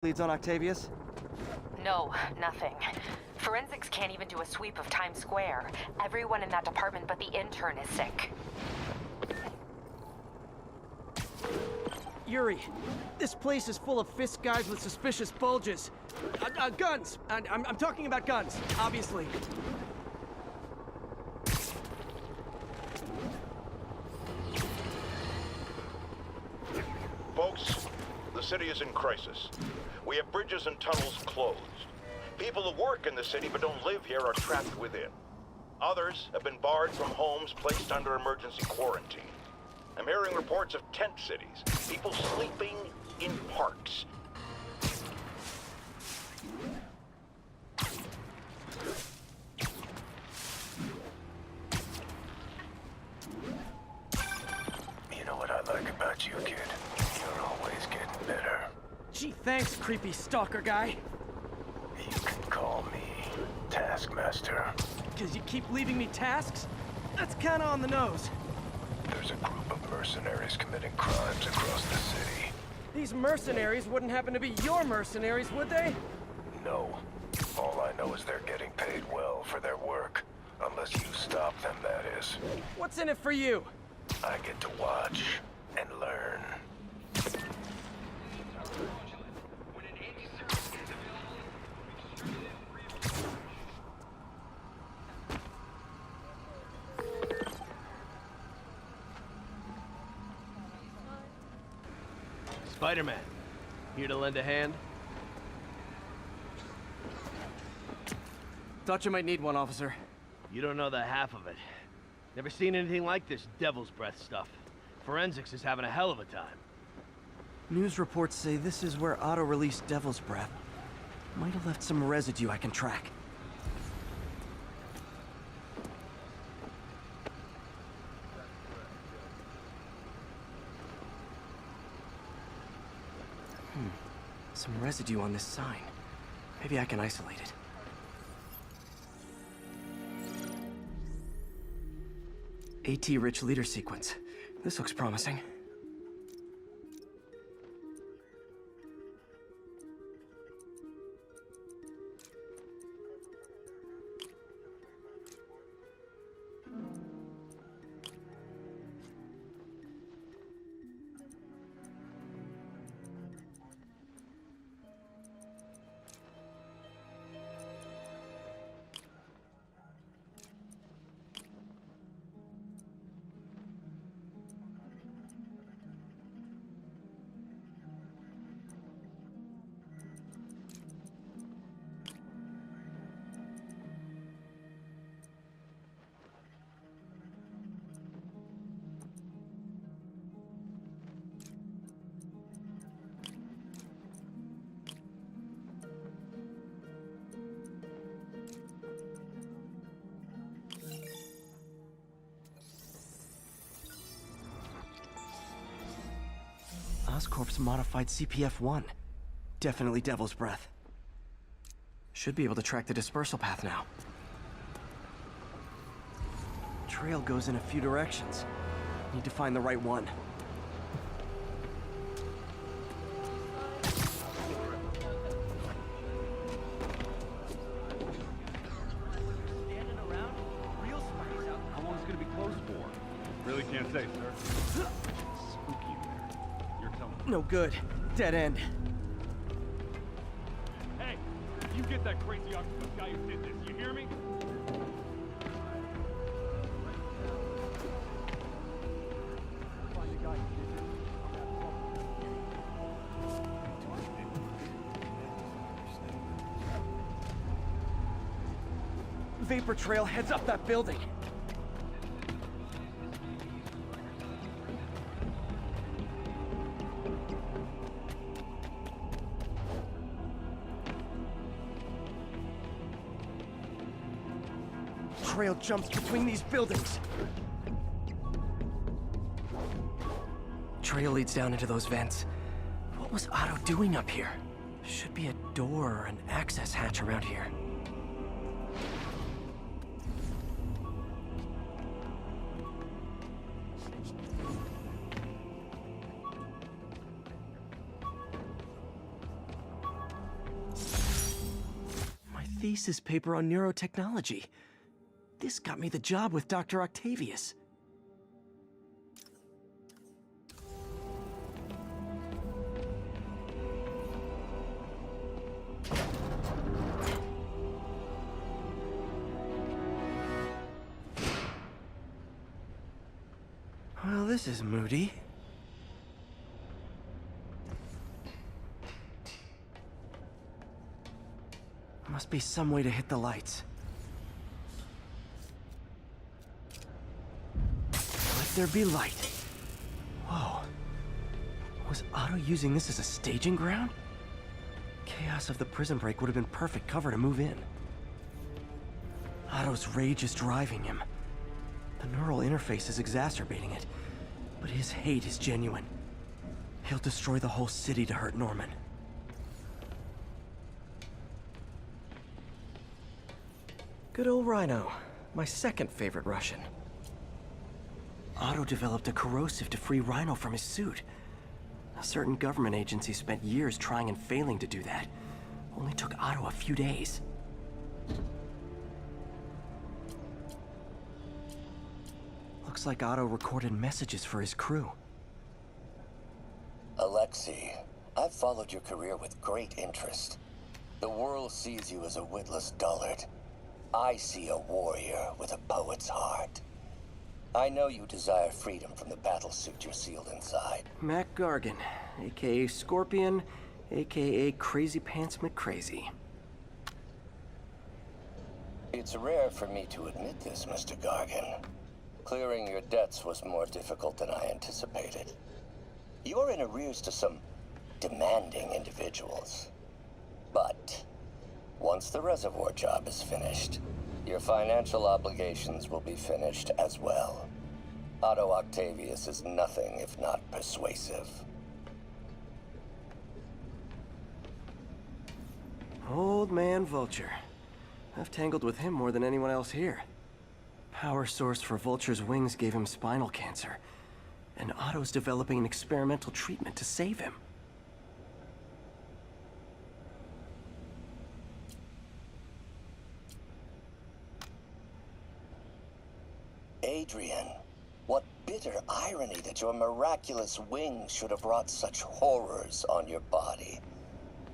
Leads on Octavius? No, nothing. Forensics can't even do a sweep of Times Square. Everyone in that department but the intern is sick. Yuri, this place is full of Fisk guys with suspicious bulges. Guns! I'm talking about guns, obviously. Folks, the city is in crisis. We have bridges and tunnels closed. People who work in the city but don't live here are trapped within. Others have been barred from homes, placed under emergency quarantine. I'm hearing reports of tent cities, people sleeping in parks. You know what I like about you, kid? You're always getting better. Gee, thanks, creepy stalker guy. You can call me Taskmaster. Because you keep leaving me tasks? That's kinda on the nose. There's a group of mercenaries committing crimes across the city. These mercenaries wouldn't happen to be your mercenaries, would they? No. All I know is they're getting paid well for their work. Unless you stop them, that is. What's in it for you? I get to watch and learn. Spider-Man, here to lend a hand? Thought you might need one, officer. You don't know the half of it. Never seen anything like this Devil's Breath stuff. Forensics is having a hell of a time. News reports say this is where Otto released Devil's Breath. Might have left some residue I can track. Some residue on this sign. Maybe I can isolate it. AT-rich leader sequence. This looks promising. Oscorp's modified CPF-1. Definitely Devil's Breath. Should be able to track the dispersal path now. Trail goes in a few directions. Need to find the right one. How long is it gonna be closed for? Really can't say, sir. Spooky in there. You're telling me. No good. Dead end. Hey, you get that crazy octopus guy who did this, you hear me? Vapor trail heads up that building. Trail jumps between these buildings. Trail leads down into those vents. What was Otto doing up here? Should be a door or an access hatch around here. thesis paper on neurotechnology. This got me the job with Dr. Octavius. Well, this is moody. Must be some way to hit the lights. Let there be light. Whoa. Was Otto using this as a staging ground? Chaos of the prison break would have been perfect cover to move in. Otto's rage is driving him. The neural interface is exacerbating it, but his hate is genuine. He'll destroy the whole city to hurt Norman. Good old Rhino, my second favorite Russian. Otto developed a corrosive to free Rhino from his suit. A certain government agency spent years trying and failing to do that. Only took Otto a few days. Looks like Otto recorded messages for his crew. Alexei, I've followed your career with great interest. The world sees you as a witless dullard. I see a warrior with a poet's heart. I know you desire freedom from the battlesuit you're sealed inside. Mac Gargan, aka Scorpion, aka Crazy Pants McCrazy. It's rare for me to admit this, Mr. Gargan. Clearing your debts was more difficult than I anticipated. You're in arrears to some demanding individuals. But once the reservoir job is finished, your financial obligations will be finished as well. Otto Octavius is nothing if not persuasive. Old man Vulture. I've tangled with him more than anyone else here. Power source for Vulture's wings gave him spinal cancer, and Otto's developing an experimental treatment to save him. Adrian, what bitter irony that your miraculous wings should have brought such horrors on your body.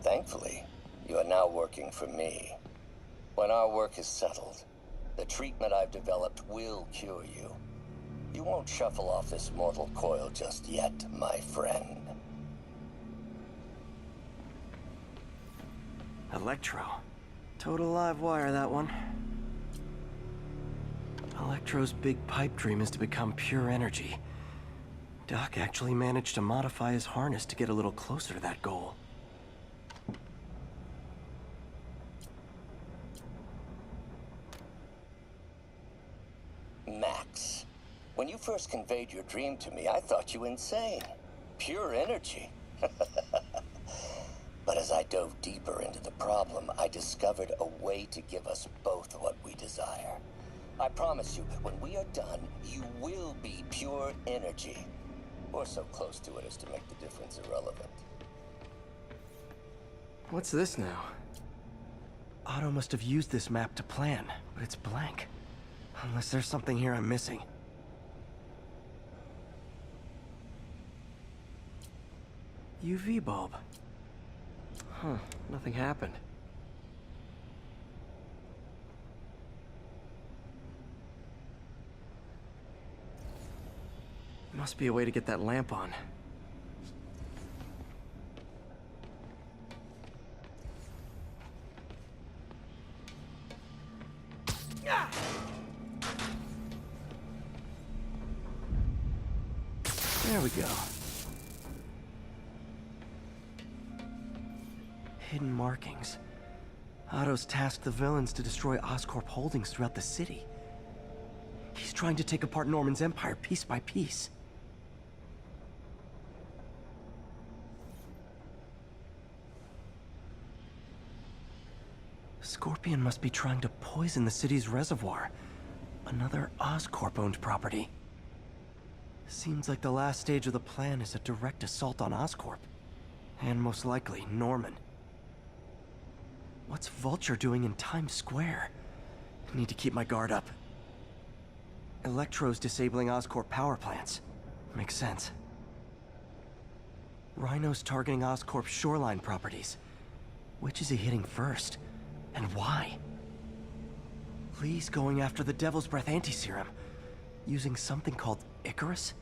Thankfully, you are now working for me. When our work is settled, the treatment I've developed will cure you. You won't shuffle off this mortal coil just yet, my friend. Electro. Total live wire, that one. Electro's big pipe dream is to become pure energy. Doc actually managed to modify his harness to get a little closer to that goal. Max, when you first conveyed your dream to me, I thought you insane. Pure energy. But as I dove deeper into the problem, I discovered a way to give us both what we desire. I promise you, when we are done, you will be pure energy. Or so close to it as to make the difference irrelevant. What's this now? Otto must have used this map to plan, but it's blank. Unless there's something here I'm missing. UV bulb. Huh, nothing happened. Must be a way to get that lamp on. There we go. Hidden markings. Otto's tasked the villains to destroy Oscorp holdings throughout the city. He's trying to take apart Norman's empire piece by piece. Scorpion must be trying to poison the city's reservoir. Another Oscorp-owned property. Seems like the last stage of the plan is a direct assault on Oscorp. And most likely, Norman. What's Vulture doing in Times Square? I need to keep my guard up. Electro's disabling Oscorp power plants. Makes sense. Rhino's targeting Oscorp's shoreline properties. Which is he hitting first? And why? Lee's going after the Devil's Breath anti-serum, using something called Icarus?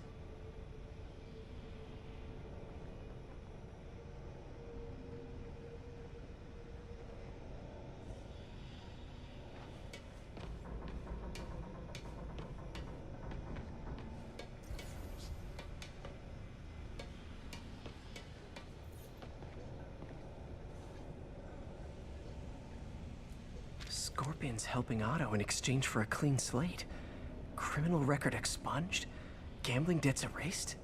Scorpion's helping Otto in exchange for a clean slate. Criminal record expunged? Gambling debts erased?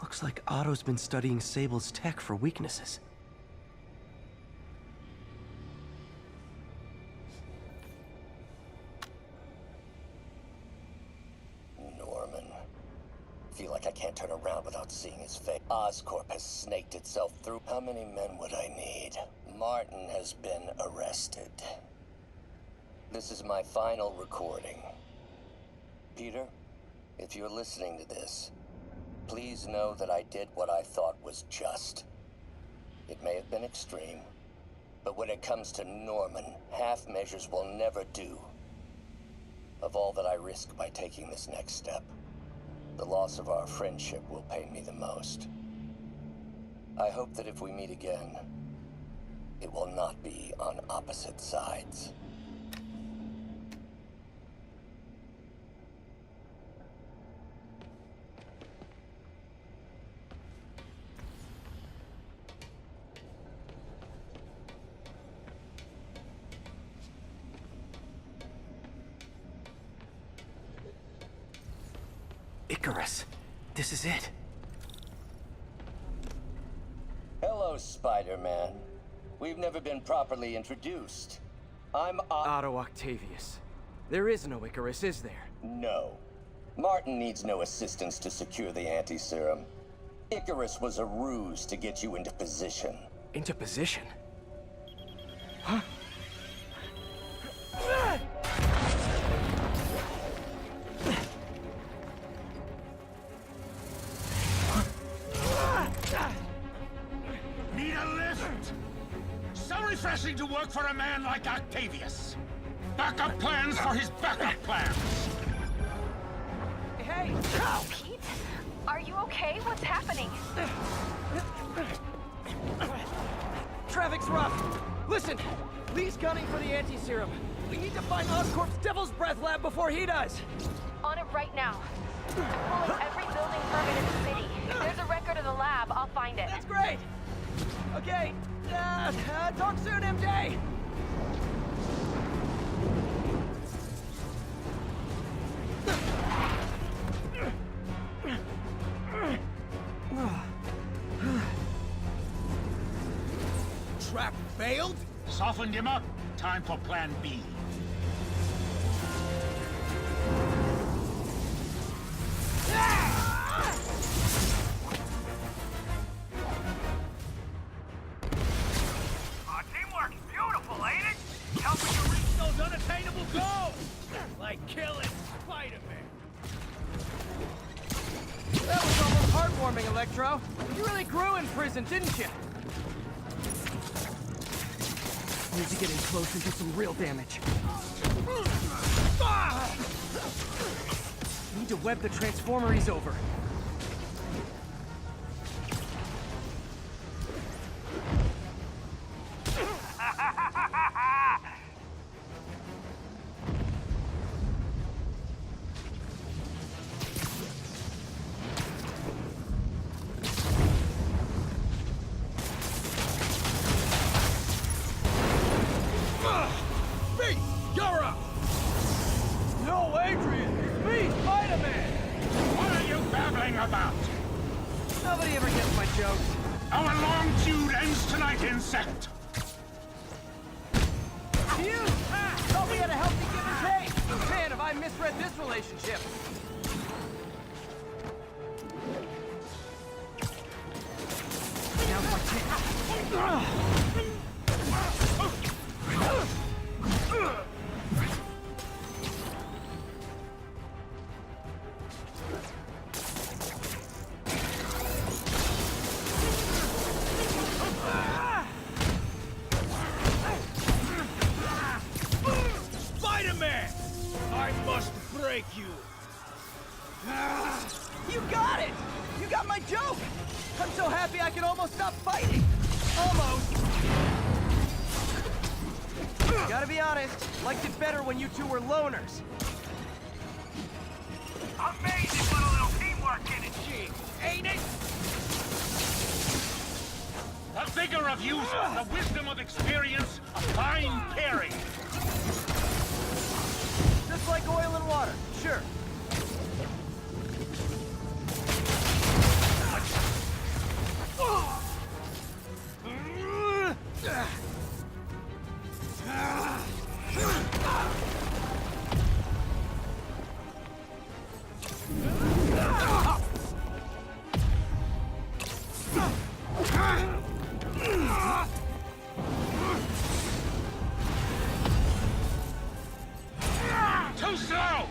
Looks like Otto's been studying Sable's tech for weaknesses. Feel like I can't turn around without seeing his face. Oscorp has snaked itself through. How many men would I need? Martin has been arrested. This is my final recording. Peter, if you're listening to this, please know that I did what I thought was just. It may have been extreme, but when it comes to Norman, half measures will never do. Of all that I risk by taking this next step, the loss of our friendship will pain me the most. I hope that if we meet again, it will not be on opposite sides. Icarus. This is it. Hello, Spider-Man. We've never been properly introduced. I'm Otto Octavius. There is no Icarus, is there? No. Martin needs no assistance to secure the anti-serum. Icarus was a ruse to get you into position. Into position? Huh? Need a lift? So refreshing to work for a man like Octavius. Backup plans for his backup plans. Hey! Pete? Are you okay? What's happening? Traffic's rough. Listen, Lee's gunning for the anti-serum. We need to find Oscorp's Devil's Breath lab before he does. On it right now. I'm pulling every building permit in the city. If there's a record of the lab, I'll find it. That's great. Okay, talk soon, MJ. Trap failed? Softened him up. Time for plan B. Our teamwork's beautiful, ain't it? Helping you reach those unattainable goals! Like killing Spider-Man. That was almost heartwarming, Electro. You really grew in prison, didn't you? Need to get in close and do some real damage. Need to web the transformer he's over. You're up! No, Adrian! It's me, Spider-Man! What are you babbling about? Nobody ever gets my jokes. Our long feud ends tonight, insect! You! Thought we had a healthy give and take! Man, have I misread this relationship! Spider-Man! I must break you! You got it! You got my joke! I'm so happy I can almost stop fighting! Almost! Gotta be honest, liked it better when you two were loners. Amazing what a little teamwork can achieve, ain't it? The vigor of youth, the wisdom of experience, a fine pairing. Just like oil and water, sure. Too slow!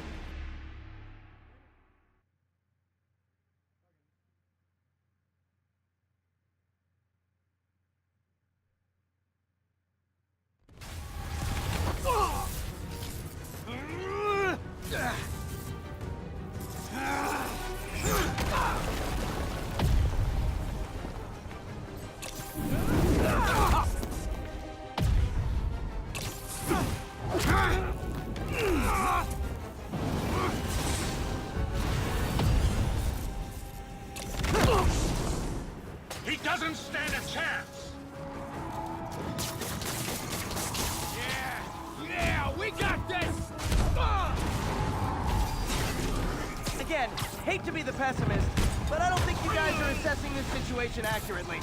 He doesn't stand a chance! Yeah, we got this! Again, hate to be the pessimist, but I don't think you guys are assessing this situation accurately.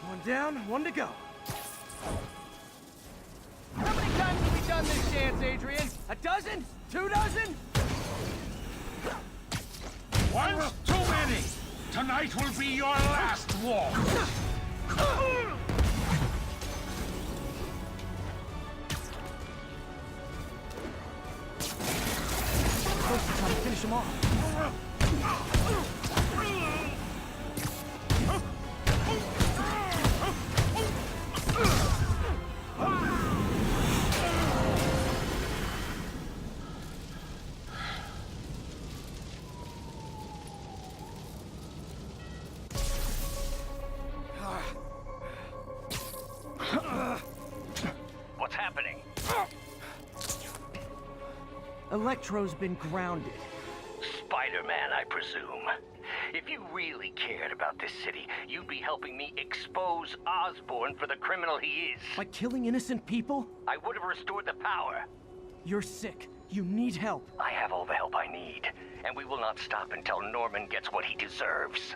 One down, one to go. How many times have we done this dance, Adrian? A dozen? 2 dozen? One's too many! Tonight will be your last waltz! Close to time to finish him off. What's happening? Electro's been grounded. Spider-Man, I presume. If you really cared about this city, you'd be helping me expose Osborn for the criminal he is. By killing innocent people? I would have restored the power. You're sick. You need help. I have all the help I need, and we will not stop until Norman gets what he deserves.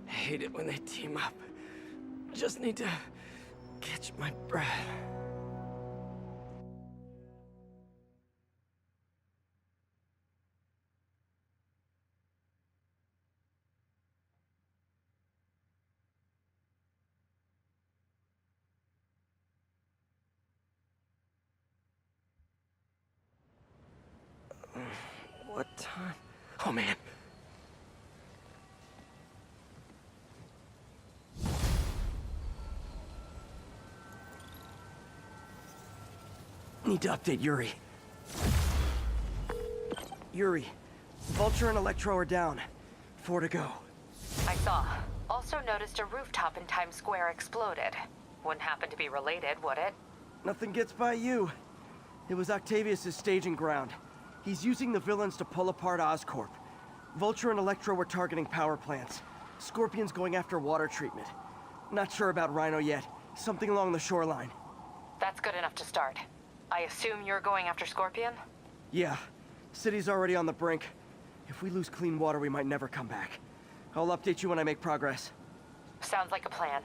I hate it when they team up. Just need to catch my breath. What time? Oh, man. Need to update Yuri. Yuri, Vulture and Electro are down. 4 to go. I saw. Also noticed a rooftop in Times Square exploded. Wouldn't happen to be related, would it? Nothing gets by you. It was Octavius' staging ground. He's using the villains to pull apart Oscorp. Vulture and Electro were targeting power plants. Scorpion's going after water treatment. Not sure about Rhino yet. Something along the shoreline. That's good enough to start. I assume you're going after Scorpion? Yeah. City's already on the brink. If we lose clean water, we might never come back. I'll update you when I make progress. Sounds like a plan.